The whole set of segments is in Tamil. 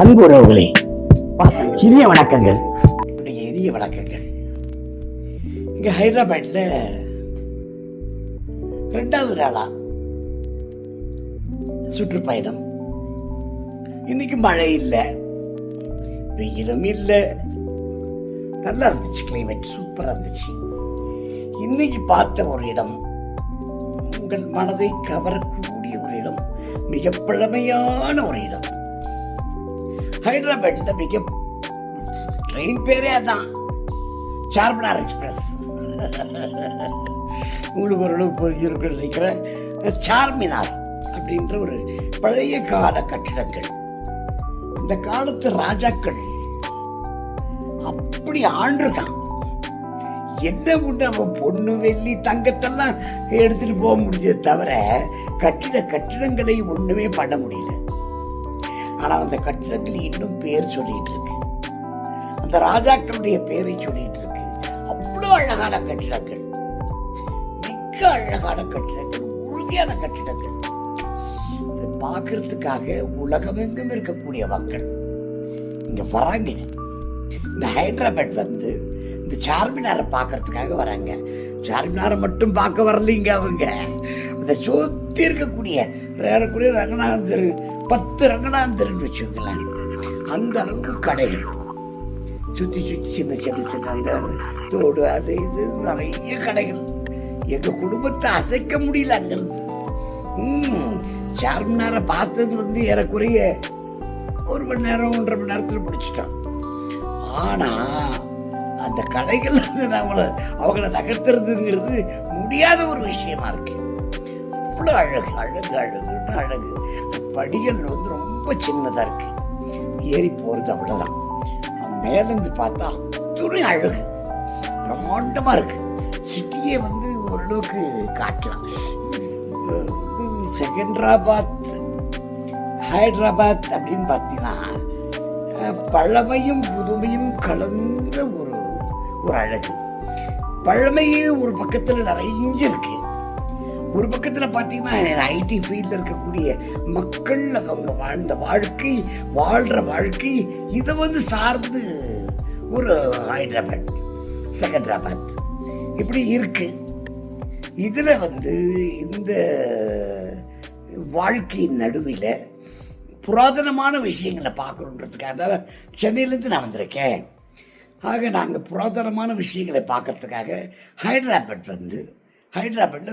அன்புறவுகளே, இனிய வணக்கங்கள். இனிய வணக்கங்கள். இங்க ஹைதராபாத்ல 2வது நாளா சுற்றுப்பயணம். இன்னைக்கு மழை இல்லை, வெயிலும் இல்லை, நல்லா இருந்துச்சு. கிளைமேட் சூப்பரா இருந்துச்சு. இன்னைக்கு பார்த்த ஒரு இடம், உங்கள் மனதை கவரக்கூடிய ஒரு இடம், மிக பழமையான ஒரு இடம். ஹைதராபாத்ல மிக ட்ரெயின் பேரே அதான், சார்மினார் எக்ஸ்பிரஸ். உங்களுக்கு ஓரளவு புரிஞ்சிருக்குன்னு நினைக்கிறேன். சார்மினார் அப்படின்ற ஒரு பழைய கால கட்டிடங்கள். இந்த காலத்து ராஜாக்கள் அப்படி ஆண்டிருக்கான். என்ன முன்ன அவன் பொண்ணு வெள்ளி தங்கத்தெல்லாம் எடுத்துட்டு போக முடிஞ்சது தவிர கட்டிடங்களை ஒண்ணுமே பண்ண முடியல. ஆனா அந்த கட்டிடங்கள் இன்னும் பேர் சொல்லிட்டு இருக்கு, அந்த ராஜாக்களுடைய பேரை சொல்லிட்டு இருக்கு. அவ்வளவு அழகான கட்டிடங்கள், மிக அழகான கட்டிடங்கள், உறுதியான கட்டிடங்கள். இதை பார்க்கறதுக்காக உலகமெங்கும் இருக்கக்கூடிய மக்கள் இங்க வராங்க. இந்த ஹைதராபாத் வந்து இந்த சார்மினாரை பார்க்கறதுக்காக வராங்க. சார்மினாரை மட்டும் பார்க்க வரலீங்க அவங்க, அந்த சுத்தி இருக்கக்கூடிய ஏறக்குறைய ரங்கநாதன் தெரு, 10 ரங்கநாதன் தெருன்னு வச்சுக்கோங்களேன். அந்த அளவுக்கு கடைகள் சுற்றி சின்ன சின்ன சின்ன அந்த தோடு அது இது நிறைய கடைகள். எங்க குடும்பத்தை அசைக்க முடியல அங்கிருந்து. சார்மினாரை பார்த்தது வந்து ஏறக்குறைய 1 மணி நேரம் 1.5 மணி நேரத்தில் முடிச்சிட்டோம். ஆனா அந்த கடைகள் வந்து அவங்கள நகர்த்துறதுங்கிறது முடியாத ஒரு விஷயமா இருக்கு. அவ்வளோ அழகு அழகு அழகுன்னு அழகு. படிகள் வந்து ரொம்ப சின்னதா இருக்கு, ஏறி போறது அவ்வளவுதான். மேலேருந்து பார்த்தா அத்துணை அழகு, பிரம்மாண்டமா இருக்கு. சிட்டியே வந்து ஓரளவுக்கு காட்டலாம். செகந்திராபாத் ஹைதராபாத் அப்படின்னு பார்த்தீங்கன்னா பழமையும் புதுமையும் கலந்த ஒரு அழகு. பழமையே ஒரு பக்கத்தில் நிறைய இருக்கு, ஒரு பக்கத்தில் பார்த்தீங்கன்னா ஐடி ஃபீல்டில் இருக்கக்கூடிய மக்கள் அவங்க வாழ்ற வாழ்க்கை இதை வந்து சார்ந்து ஒரு ஹைதராபாத் செகந்திராபாத் இப்படி இருக்கு. இதில் வந்து இந்த வாழ்க்கையின் நடுவில் புராதனமான விஷயங்களை பார்க்கணுன்றதுக்காக தான் சென்னையிலேருந்து நான் வந்திருக்கேன். ஆக நாங்கள் புராதனமான விஷயங்களை பார்க்கறதுக்காக ஹைதராபாத்தில்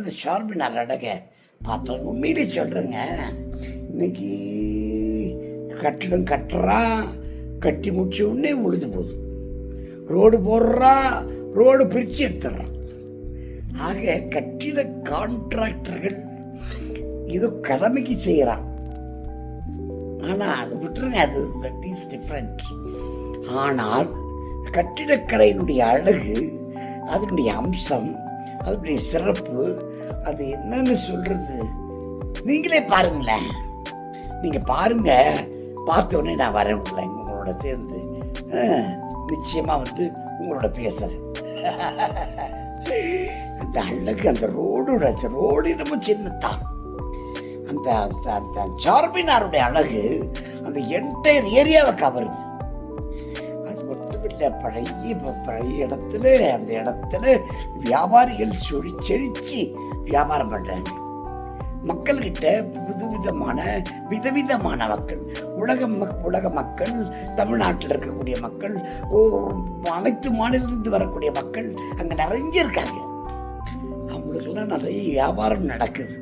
இந்த சார்மினார் அடகை பார்த்தோம். உண்மையிலே சொல்கிறேங்க, இன்னைக்கு கட்டிடம் கட்டுறான், கட்டி முடிச்ச உடனே உழுது போகுது. ரோடு போடுறான், ரோடு பிரித்து எடுத்துடுறான். ஆக கட்டிட கான்ட்ராக்டர்கள் ஏதோ கடமைக்கு செய்கிறான். ஆனால் அது விட்டுருங்க, அது தட் இஸ் டிஃப்ரெண்ட். ஆனால் கட்டிடக்கலையினுடைய அழகு, அதனுடைய அம்சம், அதனுடைய சிறப்பு, அது என்னன்னு சொல்றது, நீங்களே பாருங்களேன். நீங்க பாருங்க, பார்த்த உடனே நான் வரேன் உங்களோட சேர்ந்து நிச்சயமா வந்து உங்களோட பேசுறேன். அந்த அழகு, அந்த ரோடு ரொம்ப சின்னதான். அந்த சார்மினாருடைய அழகு அந்த என்டையர் ஏரியாவை கவருது. அது மட்டும் இல்லை, பழைய இடத்துல அந்த இடத்துல வியாபாரிகள் செழிச்சு வியாபாரம் பண்றாங்க. மக்கள்கிட்ட விதவிதமான மக்கள், உலக மக்கள், தமிழ்நாட்டில் இருக்கக்கூடிய மக்கள், அனைத்து மாநிலத்திலிருந்து வரக்கூடிய மக்கள் அங்க நிறைய இருக்காங்க. அவங்களுக்கெல்லாம் நிறைய வியாபாரம் நடக்குது.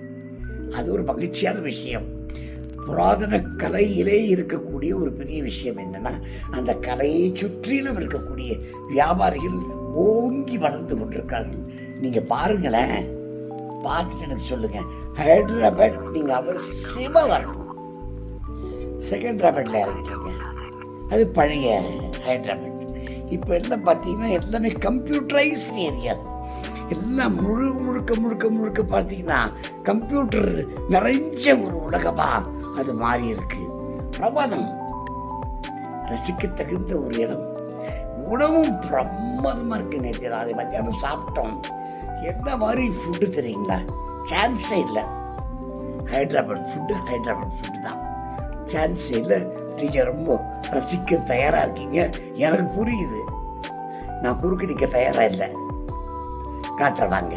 அது ஒரு மகிழ்ச்சியான விஷயம். புராதன கலையிலே இருக்கக்கூடிய ஒரு பெரிய விஷயம் என்னன்னா, அந்த கலையை சுற்றிலும் இருக்கக்கூடிய வியாபாரிகள் ஓங்கி வளர்ந்து கொண்டிருக்கார்கள். நீங்க பாருங்களேன், பார்த்துட்டு எனக்கு சொல்லுங்க. ஹைதராபாத் நீங்க அவசியமா வரணும். செகந்திராபாத்ல இறங்கிட்டீங்க, அது பழைய ஹைதராபாத். இப்போ எல்லாம் பார்த்தீங்கன்னா எல்லாமே கம்ப்யூட்டரைஸ்ட் ஏரியாஸ். எல்லாம் முழுக்க பார்த்தீங்கன்னா கம்ப்யூட்டர் நிறைஞ்ச ஒரு உலகமா அது மாறி இருக்கு. பிரமாதம், ரசிக்க தகுந்த ஒரு இடம். உணவும் பிரமாதமா இருக்கு. நேற்று அதை மத்தியானம் சாப்பிட்டோம். என்ன மாதிரி ஃபுட்டு தெரியுங்களா? சான்ஸே இல்லை. ஹைதராபாத் ஃபுட்டு தான். சான்ஸ் இல்லை. நீங்க ரொம்ப ரசிக்க தயாரா இருக்கீங்க, எனக்கு புரியுது. நான் குறுக்கு நிக்க தயாரா இல்லை. காட்டுறேன் வாங்க.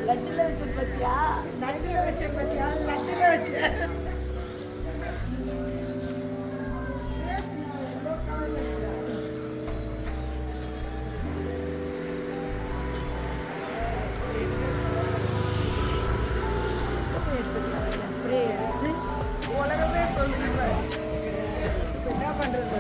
லட்டுல வச்ச பத்தியா? லட்டுல வச்ச பத்தியா? லட்டுல வச்ச உலகமே சொல்லுங்க. என்ன பண்றது?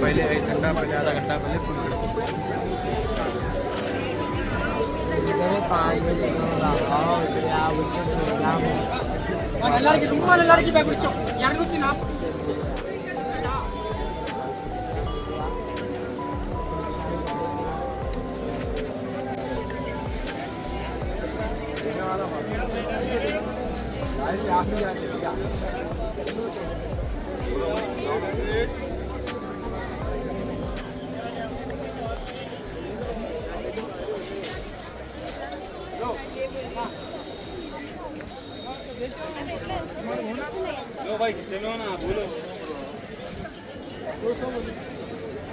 पहले 1 घंटा पहले आधा घंटा पहले फुल लड़की लो भाई चलो ना बोलो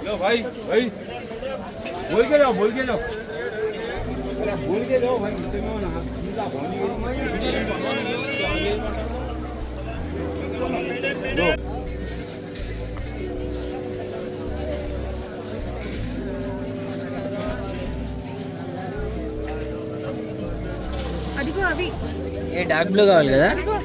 लो भाई भाई बोल के जाओ भाई चलो ना लो అదిగో అవి ఏ డార్క్ బ్లూ కావాలి కదా. అదిగో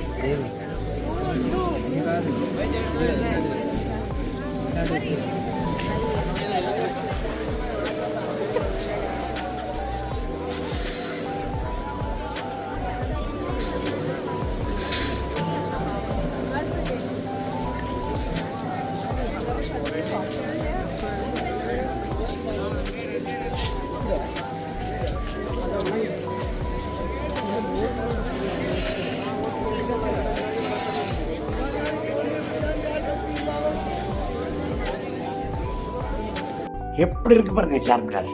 எப்படி இருக்கு பாருங்க சார்மினார்,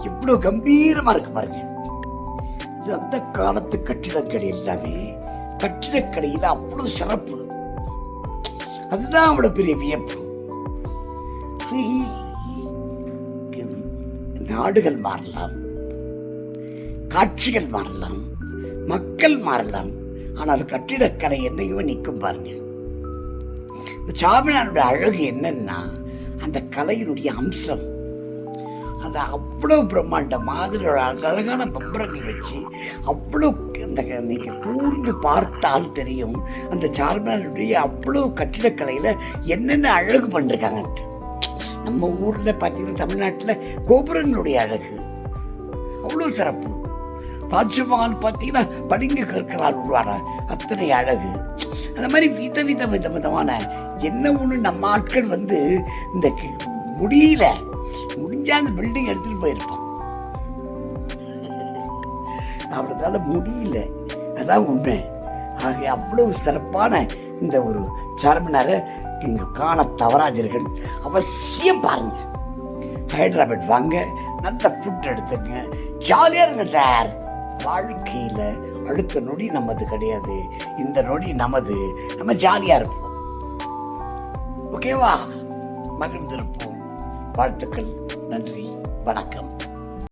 இவ்வளவு கம்பீரமா இருக்கு பாருங்க. இது அந்த காலத்து கட்டிடங்கள் எல்லாமே கட்டிடக்கலையில் அவ்வளவு சிறப்பு. அதுதான் அவ்வளவு பெரிய வியப்பு. நாடுகள் மாறலாம், காட்சிகள் மாறலாம், மக்கள் மாறலாம், ஆனால் கட்டிடக்கலை என்னையுமே நிற்கும் பாருங்க. இந்த சார்மினாருடைய அழகு என்னன்னா அந்த கலையினுடைய அம்சம். அது அவ்வளோ பிரம்மாண்டமாக ஒரு அழகான பம்பரங்கள் வச்சு அவ்வளோ அந்த நீங்கள் கூர்ந்து பார்த்தால் தெரியும் அந்த சார்மினாருடைய அவ்வளோ கட்டிடக்கலையில் என்னென்ன அழகு பண்ணிருக்காங்கன்ட்டு. நம்ம ஊரில் பார்த்தீங்கன்னா தமிழ்நாட்டில் கோபுரங்களுடைய அழகு அவ்வளோ சிறப்பு. தாஜ்மஹால் பார்த்தீங்கன்னா பளிங்கு கற்களால் உருவான அத்தனை அழகு. அந்த மாதிரி விதமான என்ன ஒன்று நம்ம ஆட்கள் வந்து இந்த முடிஞ்சா அந்த பில்டிங் எடுத்துட்டு போயிருப்பான். அவனால முடியல, அதான் உண்மை. ஆக அவ்வளவு சிறப்பான இந்த ஒரு சார்மினாரை இங்கே காண தவறாதீர்கள், அவசியம் பாருங்க. ஹைதராபாத் வாங்க, நல்ல ஃபுட் எடுத்துங்க, ஜாலியாக இருங்க சார். வாழ்க்கையில் அடுத்த நொடி நமது கிடையாது, இந்த நொடி நமது. நம்ம ஜாலியாக இருப்போம், ஓகேவா? மகிழ்ந்திருப்போம். வாழ்த்துக்கள், நன்றி, வணக்கம்.